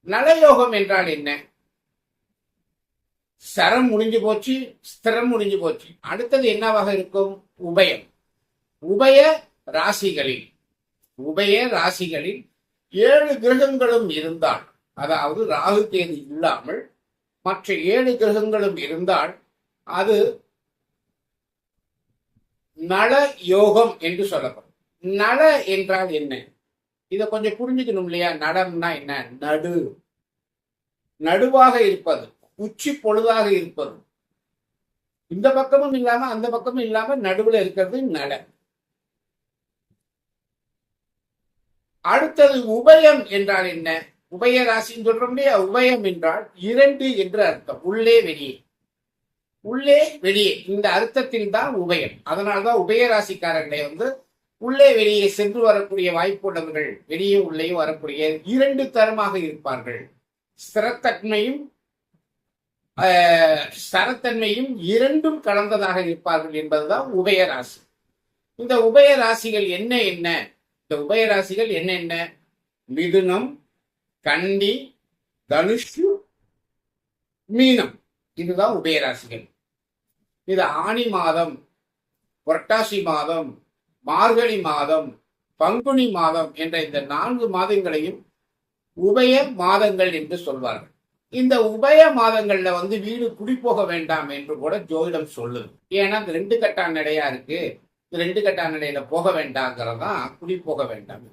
நலயோகம் என்றால் என்ன? சரம் முடிஞ்சு போச்சு, ஸ்திரம் முடிஞ்சு போச்சு. அடுத்தது என்னவாக இருக்கும்? உபயம். உபய ராசிகளில் 7 கிரகங்களும் இருந்தால், அதாவது ராகு கேது இல்லாமல் மற்ற 7 கிரகங்களும் இருந்தால் அது நல யோகம் என்று சொல்லப்படும். நல என்றால் என்ன? இதை கொஞ்சம் புரிஞ்சுக்கணும் இல்லையா? நடம்னா என்ன? நடுவாக இருப்பது, உச்சி பொழுதாக இருப்பது, இந்த பக்கமும் இல்லாம அந்த பக்கமும் இல்லாம நடுவுல இருக்கிறது நட. அடுத்தது உபயம் என்றால் என்ன? உபய ராசின்னு சொல்றோம் இல்லையா? உபயம் என்றால் 2 என்று அர்த்தம். உள்ளே வெளியே, உள்ளே வெளியே, இந்த அர்த்தத்தில் தான் உபயம். அதனால்தான் உபய ராசிக்காரர்களை உள்ளே வெளியே சென்று வரக்கூடிய வாய்ப்புள்ளவர்கள், வெளியே உள்ளே வரக்கூடிய 2 தரமாக இருப்பார்கள். ஸ்திரத்தன்மையும் சரத்தன்மையும் 2ம் கலந்ததாக இருப்பார்கள் என்பதுதான் உபய ராசி. இந்த உபய ராசிகள் என்ன? இந்த உபய ராசிகள் என்ன? மிதுனம், கன்னி, தனுஷு, மீனம். இதுதான் உபயராசிகள். இது ஆனி மாதம், புரட்டாசி மாதம், மார்கழி மாதம், பங்குனி மாதம் என்ற இந்த 4 மாதங்களையும் உபய மாதங்கள் என்று சொல்வார்கள். இந்த உபய மாதங்கள்ல வீடு குடி போக வேண்டாம் என்று கூட ஜோதிடம் சொல்லுது. ஏன்னா இந்த 2 கட்டான் நடையா இருக்கு, இந்த 2 கட்டான் நடையில போக வேண்டாங்கிறதான் குடி போக வேண்டாம்.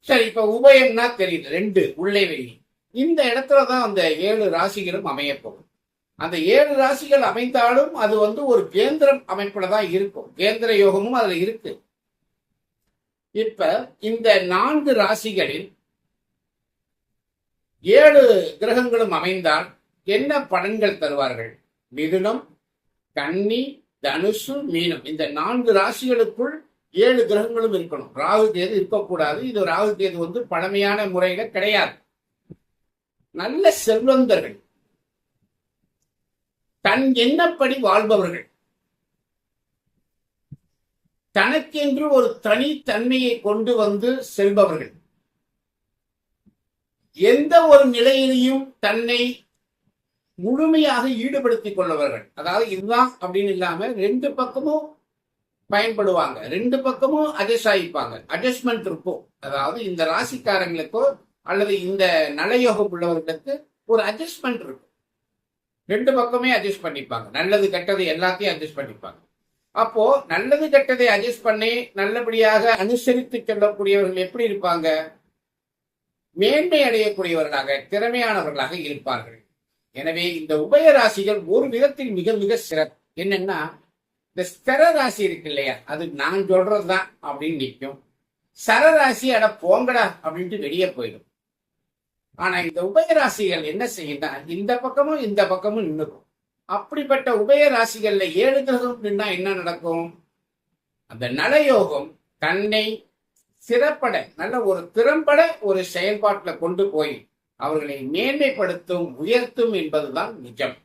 சரி, இப்ப உபயம்னா தெரியுது, 2 உள்ளே வெளியே. இந்த இடத்துலதான் அந்த 7 ராசிகளும் அமைய போகும். அந்த 7 ராசிகள் அமைந்தாலும் அது ஒரு கேந்திரம் அமைப்புல தான் இருக்கும். கேந்திர யோகமும் அதுல இருக்கு. இப்ப இந்த 4 ராசிகளில் 7 கிரகங்களும் அமைந்தால் என்ன பலன்கள் தருவார்கள்? மிதுனம், கன்னி, தனுசு, மீனம், இந்த 4 ராசிகளுக்குள் 7 கிரகங்களும் இருக்கணும். ராகு கேது இருக்கக்கூடாது. இது ராகு கேது பழமையான முறையில கிடையாது. நல்ல செல்வந்தர்கள், தன் எண்ணப்படி வாழ்பவர்கள், தனக்கென்று ஒரு தனித்தன்மையை கொண்டு செல்பவர்கள், எந்த ஒரு நிலையிலையும் தன்னை முழுமையாக ஈடுபடுத்திக் கொள்ளவர்கள். அதாவது இதுதான் அப்படின்னு இல்லாம 2 பக்கமும் பயன்படுவாங்க, 2 பக்கமும் அட்ஜஸ்ட் ஆகிப்பாங்க. அட்ஜஸ்ட்மெண்ட் இருக்கும். அதாவது இந்த ராசிக்காரங்களுக்கோ அல்லது இந்த நலயோகம் உள்ளவர்களுக்கு ஒரு அட்ஜஸ்ட்மெண்ட் இருக்கும். 2 பக்கமே அட்ஜஸ்ட் பண்ணிப்பாங்க. நல்லது கெட்டது எல்லாத்தையும் அட்ஜஸ்ட் பண்ணிப்பாங்க. அப்போ நல்லது கெட்டதை அட்ஜஸ்ட் பண்ணி நல்லபடியாக அனுசரித்து செல்லக்கூடியவர்கள் எப்படி இருப்பாங்க? மேன்மை அடையக்கூடியவர்களாக, திறமையானவர்களாக இருப்பார்கள். எனவே இந்த உபய ராசிகள் ஒரு விதத்தில் மிக மிக சிறப்பு. என்னன்னா, இந்த ஸ்திர ராசி இருக்கு இல்லையா, அது நான் சொல்றதுதான் அப்படின்னு நிற்கும். சரராசி அட போங்கடா அப்படின்ட்டு வெளியே போயிடும். ஆனா இந்த உபயராசிகள் என்ன செய்யுன்னா, இந்த பக்கமும் இந்த பக்கமும் நின்றுக்கும். அப்படிப்பட்ட உபய ராசிகள்ல 7 கிரகம் நின்னா என்ன நடக்கும்? அந்த நலயோகம் தன்னை சிறப்பட, நல்ல ஒரு திறம்பட ஒரு செயல்பாட்டில் கொண்டு போய் அவர்களை மேன்மைப்படுத்தும், உயர்த்தும் என்பதுதான் நிஜம்.